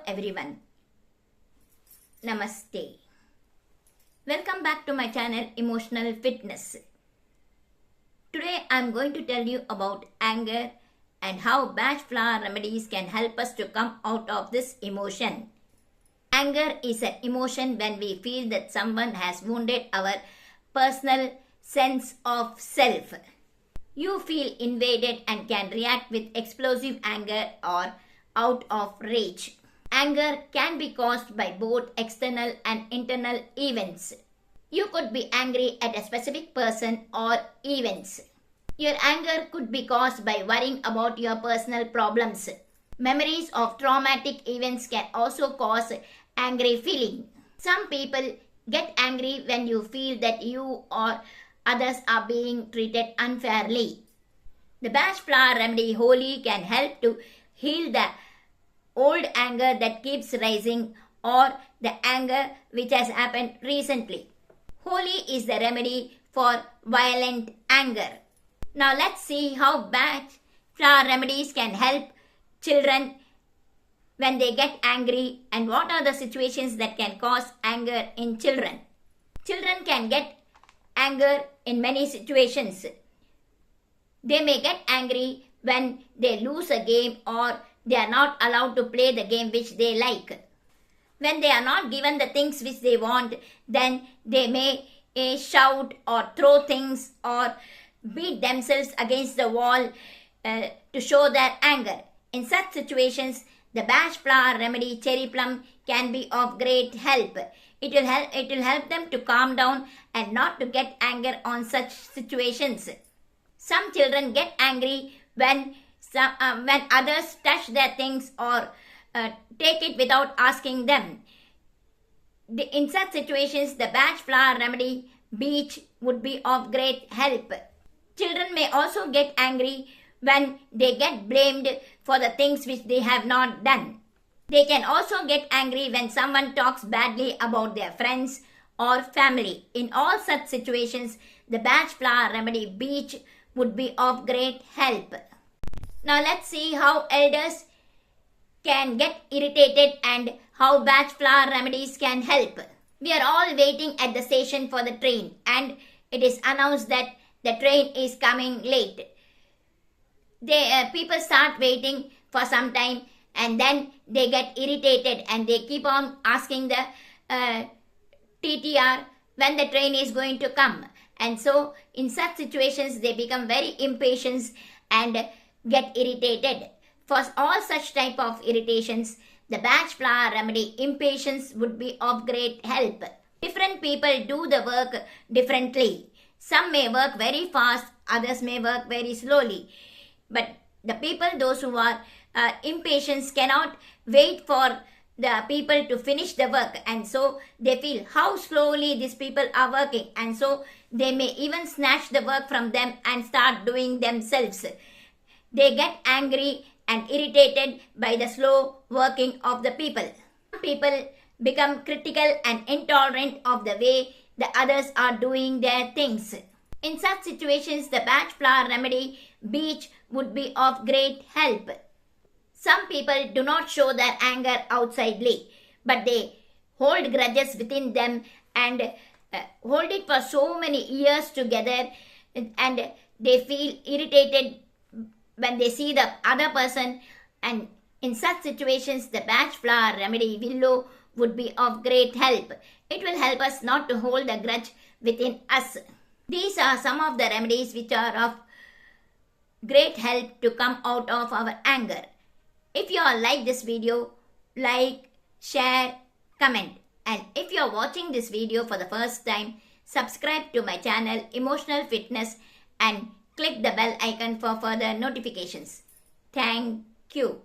everyone. Namaste. Welcome back to my channel Emotional Fitness. Today I am going to tell you about anger and how Bach Flower remedies can help us to come out of this emotion. Anger is an emotion when we feel that someone has wounded our personal sense of self. You feel invaded and can react with explosive anger or out of rage. Anger can be caused by both external and internal events. You could be angry at a specific person or events. Your anger could be caused by worrying about your personal problems. Memories of traumatic events can also cause angry feeling. Some people get angry when you feel that you or others are being treated unfairly. The Bach Flower remedy Holy can help to heal the old anger that keeps rising or the anger which has happened recently. Holy is the remedy for violent anger. Now let's see how Bach Flower remedies can help children when they get angry and what are the situations that can cause anger in children. Children can get anger in many situations. They may get angry when they lose a game or they are not allowed to play the game which they like. When they are not given the things which they want, then they may shout or throw things or beat themselves against the wall to show their anger. In such situations, the Bach Flower remedy Cherry Plum can be of great help. It will help them to calm down and not to get anger on such situations. Some children get angry when others touch their things or take it without asking them. In such situations, the Bach Flower remedy Beach would be of great help. Children may also get angry when they get blamed for the things which they have not done. They can also get angry when someone talks badly about their friends or family. In all such situations, the Bach Flower remedy Beach would be of great help. Now let's see how elders can get irritated and how Bach Flower remedies can help. We are all waiting at the station for the train and it is announced that the train is coming late. People start waiting for some time and then they get irritated and they keep on asking the TTR when the train is going to come. And so in such situations they become very impatient and get irritated. For all such type of irritations, the Bach Flower remedy Impatience would be of great help. Different people do the work differently. Some may work very fast, others may work very slowly. But the people, those who are impatient, cannot wait for the people to finish the work, and so they feel how slowly these people are working, and so they may even snatch the work from them and start doing themselves. They get angry and irritated by the slow working of the people. Some people become critical and intolerant of the way the others are doing their things. In such situations, the Bach Flower remedy Beach would be of great help. Some people do not show their anger outsidely, but they hold grudges within them and hold it for so many years together, and they feel irritated when they see the other person. And in such situations, the Bach Flower remedy Willow would be of great help. It will help us not to hold a grudge within us. These are some of the remedies which are of great help to come out of our anger. If you all like this video, like, share, comment. And if you are watching this video for the first time, subscribe to my channel Emotional Fitness and click the bell icon for further notifications. Thank you.